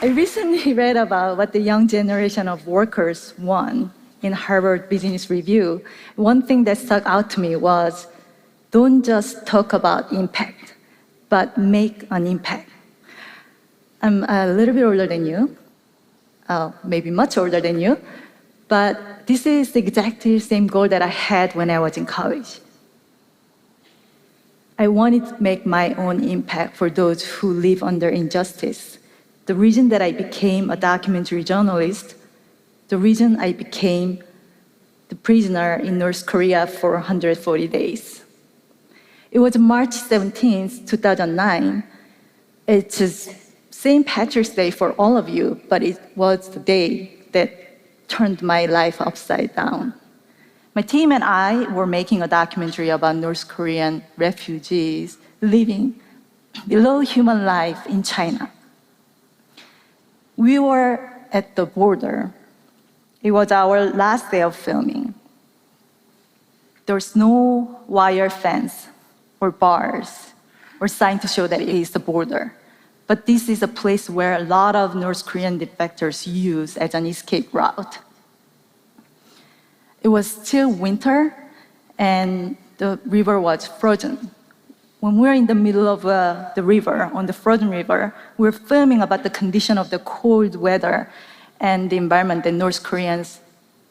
I recently read about what the young generation of workers want in Harvard Business Review. One thing that stuck out to me was, don't just talk about impact, but make an impact. I'm a little bit older than you, maybe much older than you, but this is the exactly same goal that I had when I was in college. I wanted to make my own impact for those who live under injustice. The reason that I became a documentary journalist, the reason I became the prisoner in North Korea for 140 days. It was March 17th, 2009. It's just St. Patrick's Day for all of you, but it was the day that turned my life upside down. My team and I were making a documentary about North Korean refugees living below human life in China. We were at the border. It was our last day of filming. There was no wire fence or bars or sign to show that it is the border. But this is a place where a lot of North Korean defectors use as an escape route. It was still winter, and the river was frozen. When we were in the middle of the river, on the frozen river, we were filming about the condition of the cold weather and the environment that North Koreans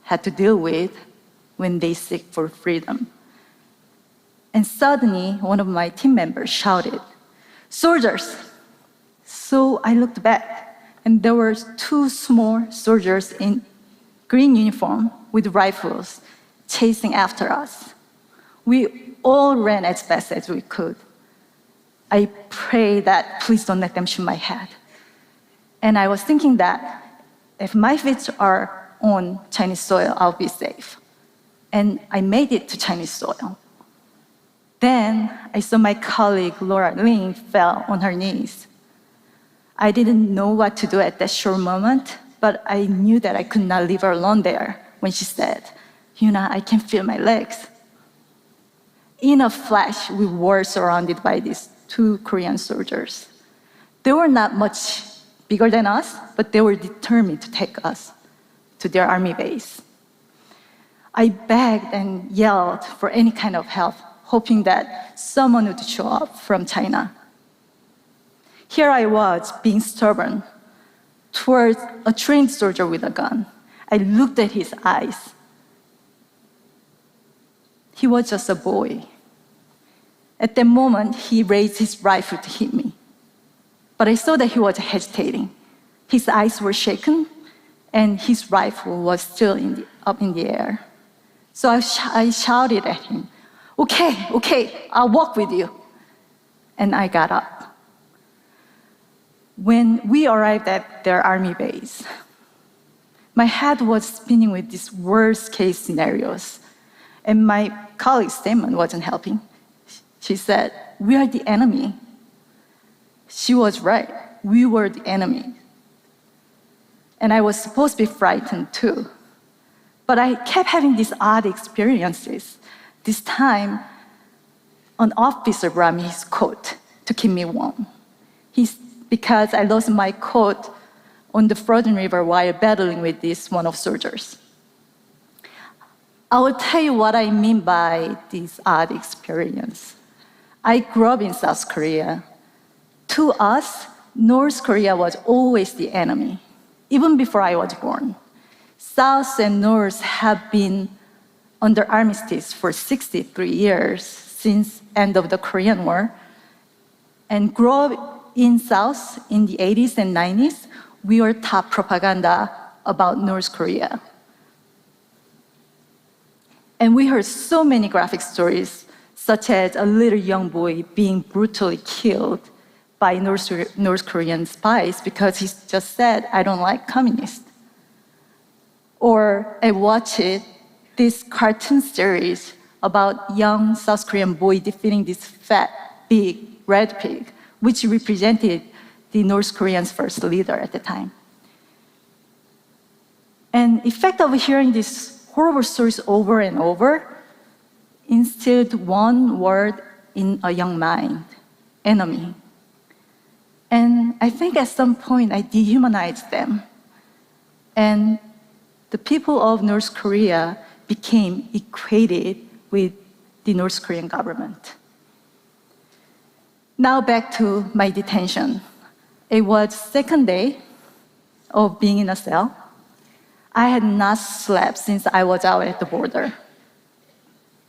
had to deal with when they seek for freedom. And suddenly, one of my team members shouted, "Soldiers!" So I looked back, and there were two small soldiers in green uniform with rifles chasing after us. We all ran as fast as we could. I prayed that please don't let them shoot my head. And I was thinking that if my feet are on Chinese soil, I'll be safe. And I made it to Chinese soil. Then I saw my colleague Laura Lin fell on her knees. I didn't know what to do at that short moment, but I knew that I could not leave her alone there when she said, "Yuna, I can feel my legs." In a flash, we were surrounded by these two Korean soldiers. They were not much bigger than us, but they were determined to take us to their army base. I begged and yelled for any kind of help, hoping that someone would show up from China. Here I was, being stubborn, towards a trained soldier with a gun. I looked at his eyes. He was just a boy. At that moment, he raised his rifle to hit me. But I saw that he was hesitating. His eyes were shaken, and his rifle was still up in the air. So I shouted at him, okay, I'll walk with you. And I got up. When we arrived at their army base, my head was spinning with these worst-case scenarios, and my colleague's statement wasn't helping. She said, "We are the enemy." She was right. We were the enemy. And I was supposed to be frightened too. But I kept having these odd experiences. This time, an officer brought me his coat to keep me warm. Because I lost my coat on the frozen river while battling with this one of soldiers. I will tell you what I mean by this odd experience. I grew up in South Korea. To us, North Korea was always the enemy, even before I was born. South and North have been under armistice for 63 years since end of the Korean War. And grew up in South in the 80s and 90s, we were taught propaganda about North Korea. And we heard so many graphic stories, such as a little young boy being brutally killed by North Korean spies because he just said, "I don't like communists." Or I watched this cartoon series about young South Korean boy defeating this fat, big red pig, which represented the North Koreans' first leader at the time. And the effect of hearing these horrible stories over and over instilled one word in a young mind: enemy. And I think at some point I dehumanized them. And the people of North Korea became equated with the North Korean government. Now back to my detention. It was second day of being in a cell. I had not slept since I was out at the border.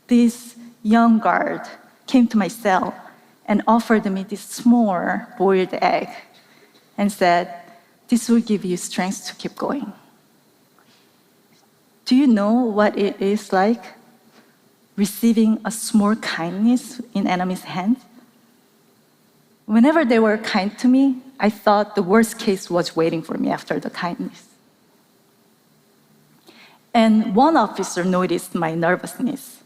This young guard came to my cell and offered me this small boiled egg and said, "This will give you strength to keep going." Do you know what it is like receiving a small kindness in enemy's hands? Whenever they were kind to me, I thought the worst case was waiting for me after the kindness. And one officer noticed my nervousness,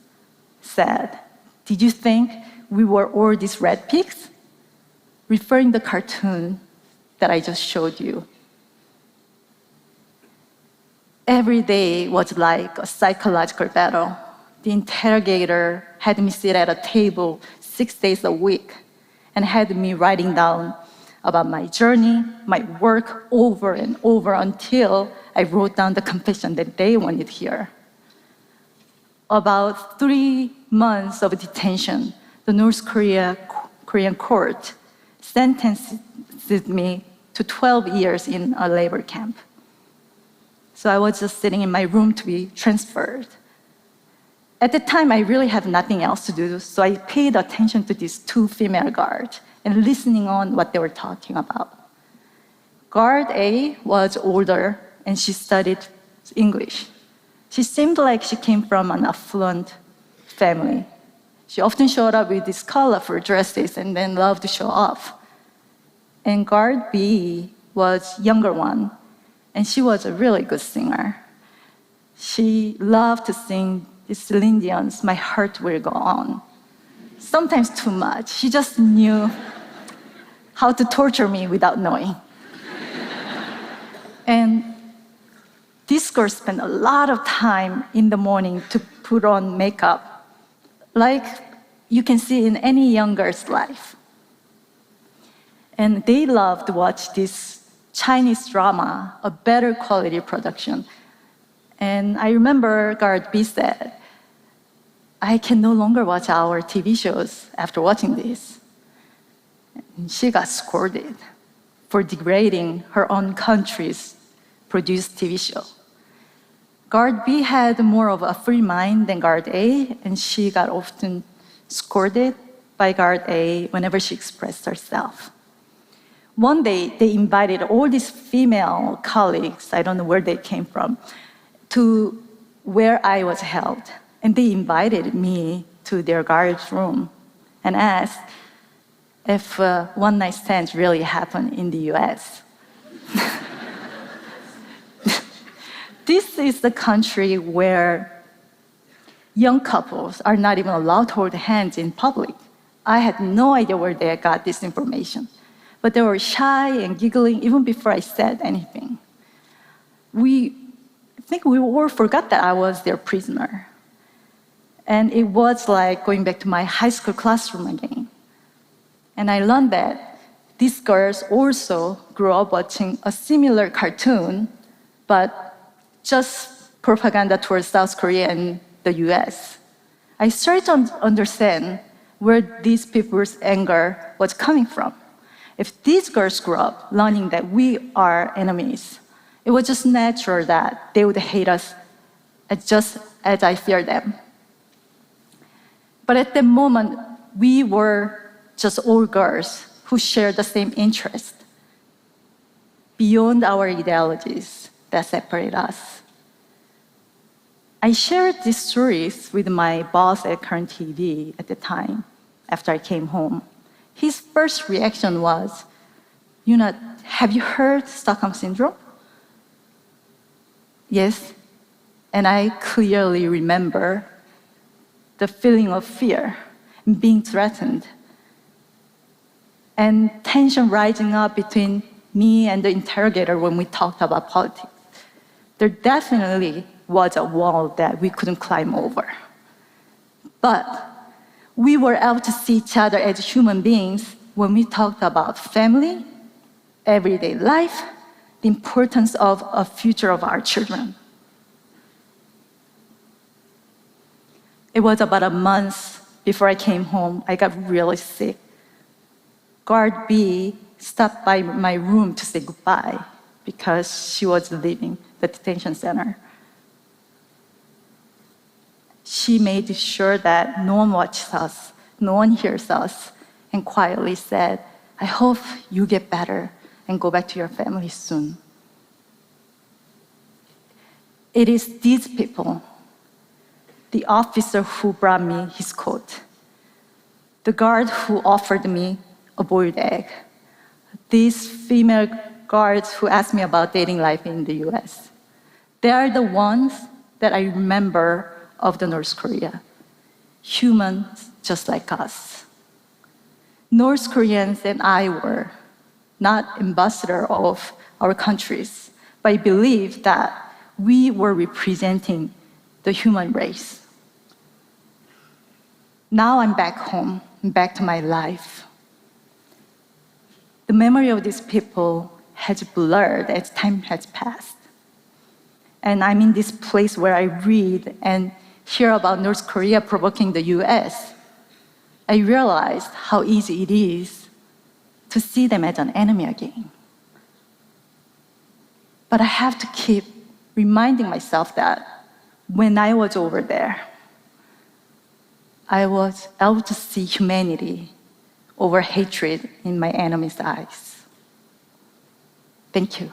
said, "Did you think we were all these red pigs?" Referring the cartoon that I just showed you. Every day was like a psychological battle. The interrogator had me sit at a table 6 days a week and had me writing down about my journey, my work over and over until I wrote down the confession that they wanted here. About 3 months of detention, the North Korean court sentenced me to 12 years in a labor camp. So I was just sitting in my room to be transferred. At the time, I really had nothing else to do, so I paid attention to these 2 female guards and listening on what they were talking about. Guard A was older and she studied English. She seemed like she came from an affluent family. She often showed up with these colorful dresses and then loved to show off. And guard B was younger one, and she was a really good singer. She loved to sing the Celine Dion's "My Heart Will Go On." Sometimes too much. She just knew how to torture me without knowing. And this girl spent a lot of time in the morning to put on makeup, like you can see in any young girl's life. And they loved to watch this Chinese drama, a better quality production. And I remember guard B said, "I can no longer watch our TV shows after watching this." And she got scolded for degrading her own country's produced TV show. Guard B had more of a free mind than guard A, and she got often scolded by guard A whenever she expressed herself. One day, they invited all these female colleagues, I don't know where they came from, to where I was held. And they invited me to their guard's room and asked if one-night stands really happen in the US. This is the country where young couples are not even allowed to hold hands in public. I had no idea where they got this information. But they were shy and giggling even before I said anything. I think we all forgot that I was their prisoner. And it was like going back to my high school classroom again. And I learned that these girls also grew up watching a similar cartoon, but just propaganda towards South Korea and the US. I started to understand where these people's anger was coming from. If these girls grew up learning that we are enemies, it was just natural that they would hate us just as I fear them. But at that moment, we were just all girls who shared the same interest beyond our ideologies that separate us. I shared these stories with my boss at Current TV at the time after I came home. His first reaction was, "Have you heard Stockholm Syndrome?" Yes. And I clearly remember the feeling of fear, being threatened, and tension rising up between me and the interrogator when we talked about politics. There definitely was a wall that we couldn't climb over. But we were able to see each other as human beings when we talked about family everyday life, the importance of a future of our children. It was about a month before I came home, I got really sick. Guard B stopped by my room to say goodbye because she was leaving the detention center. She made sure that no one watches us, no one hears us, and quietly said, I hope you get better and go back to your family soon. It is these people, the officer who brought me his coat, the guard who offered me a boiled egg, these female guards who asked me about dating life in the US. They are the ones that I remember of the North Korea, humans just like us. North Koreans and I were not ambassador of our countries, but I believe that we were representing the human race. Now I'm back home, back to my life. The memory of these people has blurred as time has passed. And I'm in this place where I read and hear about North Korea provoking the US. I realized how easy it is to see them as an enemy again. But I have to keep reminding myself that when I was over there, I was able to see humanity over hatred in my enemy's eyes. Thank you.